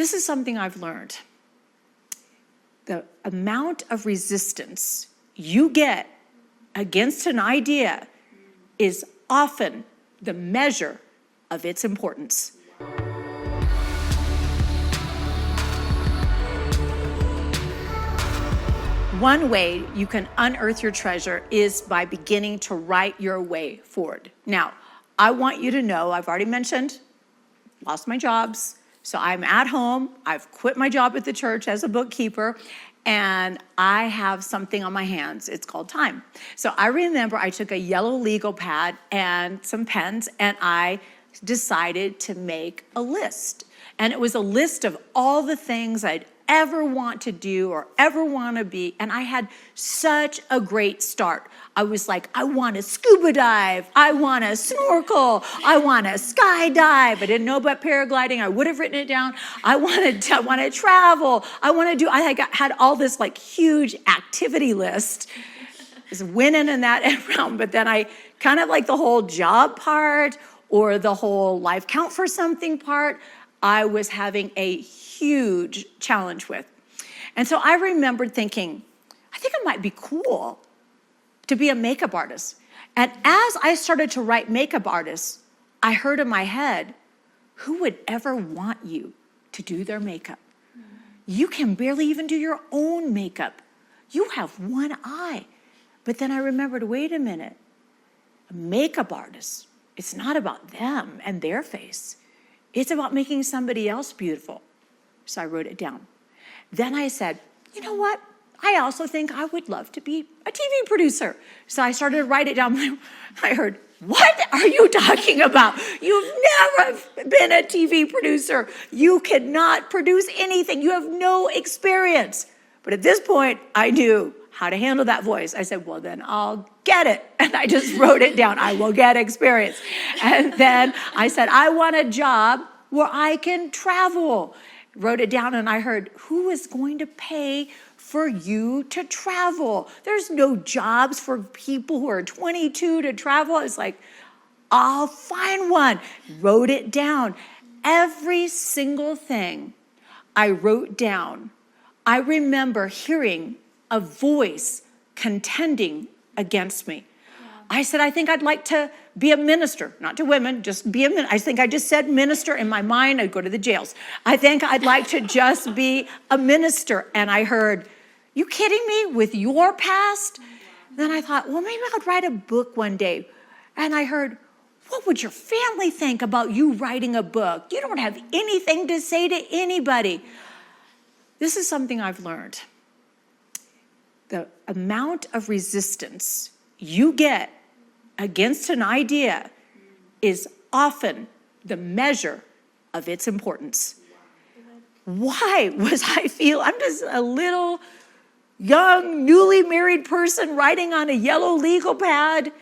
This is something I've learned. The amount of resistance you get against an idea is often the measure of its importance. One way you can unearth your treasure is by beginning to write your way forward. Now, I want you to know, I've already mentioned, lost my jobs, so I'm at home. I've quit my job at the church as a bookkeeper, and I have something on my hands. It's called time. So I remember I took a yellow legal pad and some pens, and I decided to make a list. And it was a list of all the things I'd ever want to do or ever want to be. And I had such a great start. I was like, I want to scuba dive. I want to snorkel. I want to skydive. I didn't know about paragliding. I would have written it down. I want to travel. I had all this like huge activity list. Just winning in that realm. But then I kind of like the whole job part or the whole life count for something part, I was having a huge challenge with. And so I remembered thinking, I think it might be cool to be a makeup artist. And as I started to write makeup artists, I heard in my head, who would ever want you to do their makeup? You can barely even do your own makeup. You have one eye. But then I remembered, wait a minute, a makeup artist, it's not about them and their face. It's about making somebody else beautiful. So I wrote it down. Then I said, you know what? I also think I would love to be a TV producer. So I started to write it down. I heard, what are you talking about? You've never been a TV producer. You cannot produce anything. You have no experience. But at this point, I knew how to handle that voice. I said, well, then I'll get it. And I just wrote it down. I will get experience. And then I said, I want a job where I can travel. Wrote it down, and I heard, who is going to pay for you to travel? There's no jobs for people who are 22 to travel. It's like, I'll find one. Wrote it down. Every single thing I wrote down, I remember hearing a voice contending against me. I said, I think I'd like to be a minister, not to women, just be a minister. I think I just said minister in my mind. I'd go to the jails. I think I'd like to just be a minister. And I heard, you kidding me with your past? Then I thought, well, maybe I'd write a book one day. And I heard, what would your family think about you writing a book? You don't have anything to say to anybody. This is something I've learned. The amount of resistance you get against an idea is often the measure of its importance. Why was I'm just a little young, newly married person writing on a yellow legal pad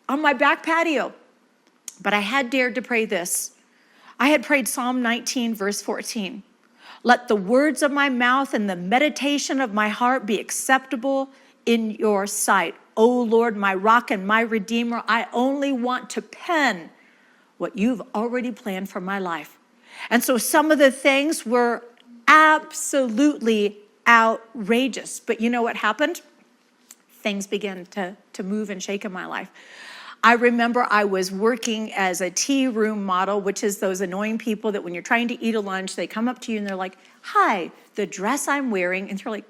on my back patio. But I had dared to pray this. I had prayed Psalm 19, verse 14. Let the words of my mouth and the meditation of my heart be acceptable in your sight. O Lord, my rock and my redeemer, I only want to pen what you've already planned for my life. And so some of the things were absolutely outrageous. But you know what happened? Things began to move and shake in my life. I remember I was working as a tea room model, which is those annoying people that when you're trying to eat a lunch, they come up to you and they're like, hi, the dress I'm wearing, and you're like,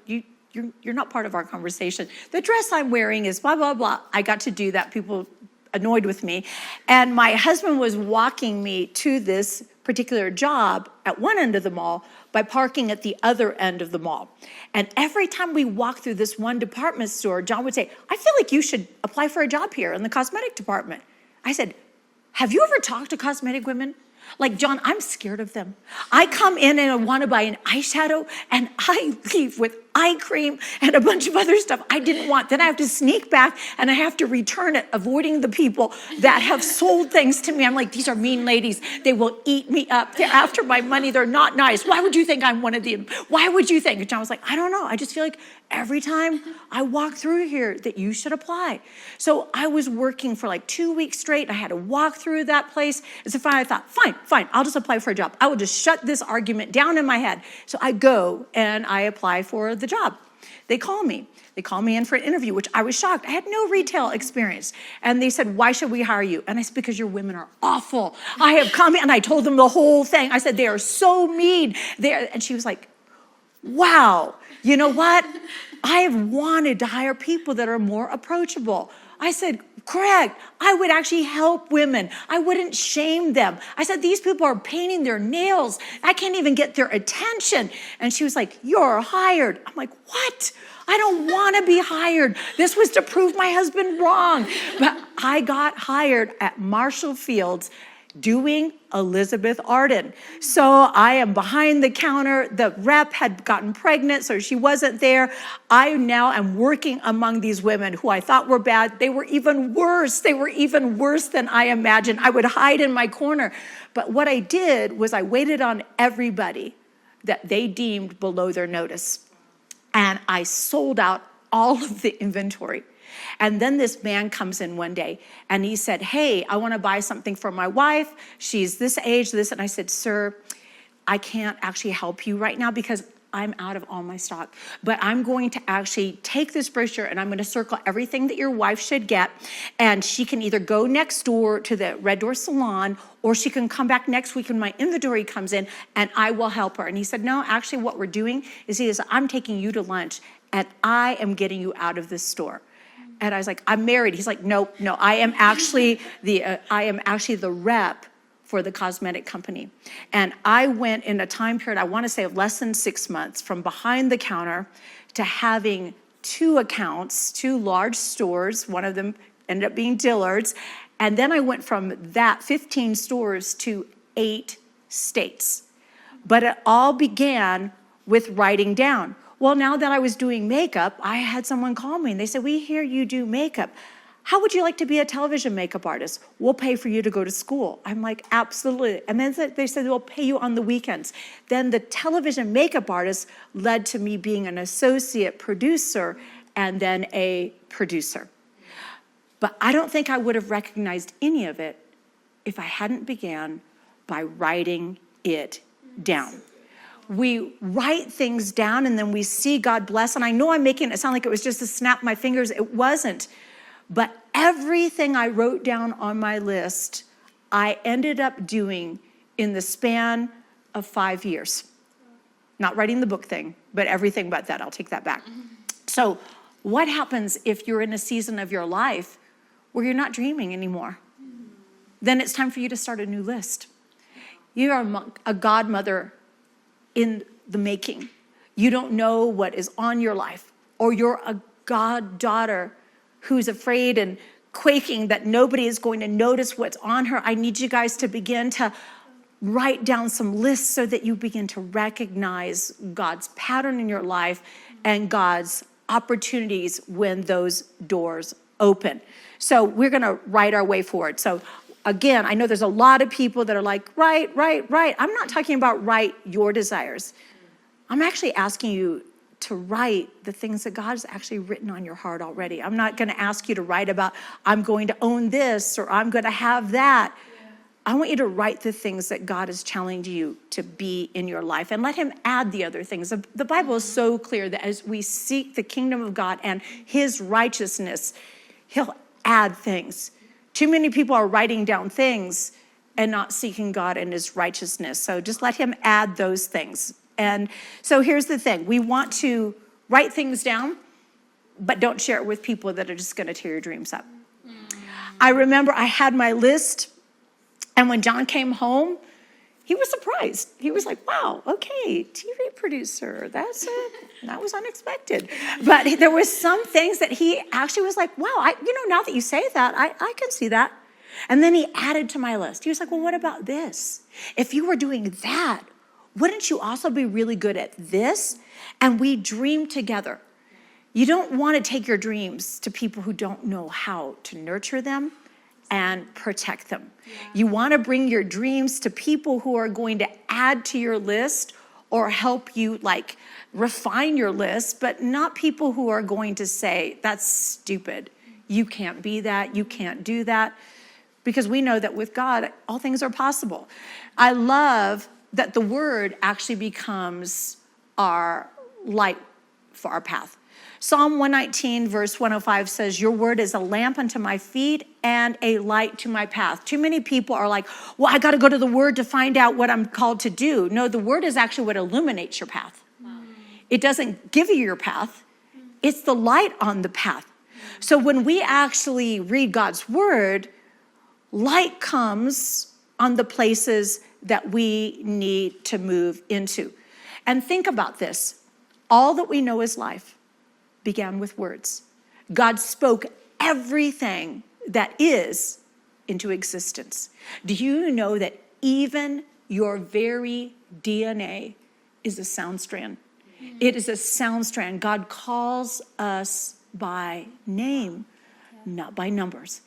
you're not part of our conversation. The dress I'm wearing is blah, blah, blah. I got to do that. People annoyed with me. And my husband was walking me to this particular job at one end of the mall by parking at the other end of the mall. And every time we walked through this one department store, John would say, I feel like you should apply for a job here in the cosmetic department. I said, have you ever talked to cosmetic women? Like, John, I'm scared of them. I come in and I want to buy an eyeshadow, and I leave with eye cream and a bunch of other stuff I didn't want. Then I have to sneak back and I have to return it, avoiding the people that have sold things to me. I'm like, these are mean ladies. They will eat me up. They're after my money. They're not nice. Why would you think I'm one of them? Why would you think? And John was like, I don't know. I just feel like every time I walk through here that you should apply. So I was working for like 2 weeks straight. I had to walk through that place. And so finally I thought, fine, I'll just apply for a job. I will just shut this argument down in my head. So I go and I apply for the job. They call me. They call me in for an interview, which I was shocked. I had no retail experience. And they said, why should we hire you? And I said, because your women are awful. I have come in, and I told them the whole thing. I said, they are so mean. And she was like, wow, you know what? I have wanted to hire people that are more approachable. I said, correct. I would actually help women. I wouldn't shame them. I said, these people are painting their nails. I can't even get their attention. And she was like, you're hired. I'm like, what? I don't want to be hired. This was to prove my husband wrong. But I got hired at Marshall Field's doing Elizabeth Arden. So I am behind the counter. The rep had gotten pregnant, so she wasn't there. I now am working among these women who I thought were bad. They were even worse. They were even worse than I imagined. I would hide in my corner. But what I did was I waited on everybody that they deemed below their notice. And I sold out all of the inventory. And then this man comes in one day and he said, hey, I want to buy something for my wife. She's this age, this. And I said, sir, I can't actually help you right now because I'm out of all my stock. But I'm going to actually take this brochure and I'm going to circle everything that your wife should get. And she can either go next door to the Red Door Salon or she can come back next week when my inventory comes in and I will help her. And he said, no, actually what we're doing is I'm taking you to lunch and I am getting you out of this store. And I was like, I'm married. He's like, no, I am actually the rep for the cosmetic company. And I went in a time period, I want to say of less than 6 months, from behind the counter to having 2 accounts, 2 large stores. One of them ended up being Dillard's. And then I went from that 15 stores to 8 states. But it all began with writing down. Well, now that I was doing makeup, I had someone call me and they said, we hear you do makeup. How would you like to be a television makeup artist? We'll pay for you to go to school. I'm like, absolutely. And then they said, we'll pay you on the weekends. Then the television makeup artist led to me being an associate producer and then a producer. But I don't think I would have recognized any of it if I hadn't began by writing it down. We write things down and then we see God bless. And I know I'm making it sound like it was just to snap my fingers. It wasn't. But everything I wrote down on my list, I ended up doing in the span of 5 years. Not writing the book thing, but everything but that. I'll take that back. So what happens if you're in a season of your life where you're not dreaming anymore? Then it's time for you to start a new list. You are a godmother in the making. You don't know what is on your life, or you're a goddaughter who's afraid and quaking that nobody is going to notice what's on her. I need you guys to begin to write down some lists so that you begin to recognize God's pattern in your life and God's opportunities when those doors open. So we're going to write our way forward. So again, I know there's a lot of people that are like, right. I'm not talking about write your desires. I'm actually asking you to write the things that God has actually written on your heart already. I'm not going to ask you to write about, I'm going to own this or I'm going to have that. Yeah. I want you to write the things that God is challenging you to be in your life and let him add the other things. The Bible is so clear that as we seek the kingdom of God and his righteousness, he'll add things. Too many people are writing down things and not seeking God and his righteousness. So just let him add those things. And so here's the thing. We want to write things down, but don't share it with people that are just going to tear your dreams up. I remember I had my list, and when John came home, he was surprised. He was like, wow, okay, TV producer, that was unexpected. But there was some things that he actually was like, wow, now that you say that, I can see that. And then he added to my list. He was like, well, what about this? If you were doing that, wouldn't you also be really good at this? And we dream together. You don't want to take your dreams to people who don't know how to nurture them and protect them. Yeah. You want to bring your dreams to people who are going to add to your list or help you like refine your list, but not people who are going to say, that's stupid. You can't be that. You can't do that. Because we know that with God, all things are possible. I love that the word actually becomes our light for our path. Psalm 119, verse 105 says, your word is a lamp unto my feet and a light to my path. Too many people are like, well, I got to go to the word to find out what I'm called to do. No, the word is actually what illuminates your path. Wow. It doesn't give you your path. It's the light on the path. So when we actually read God's word, light comes on the places that we need to move into. And think about this. All that we know is life began with words. God spoke everything that is into existence. Do you know that even your very DNA is a sound strand? It is a sound strand. God calls us by name, not by numbers.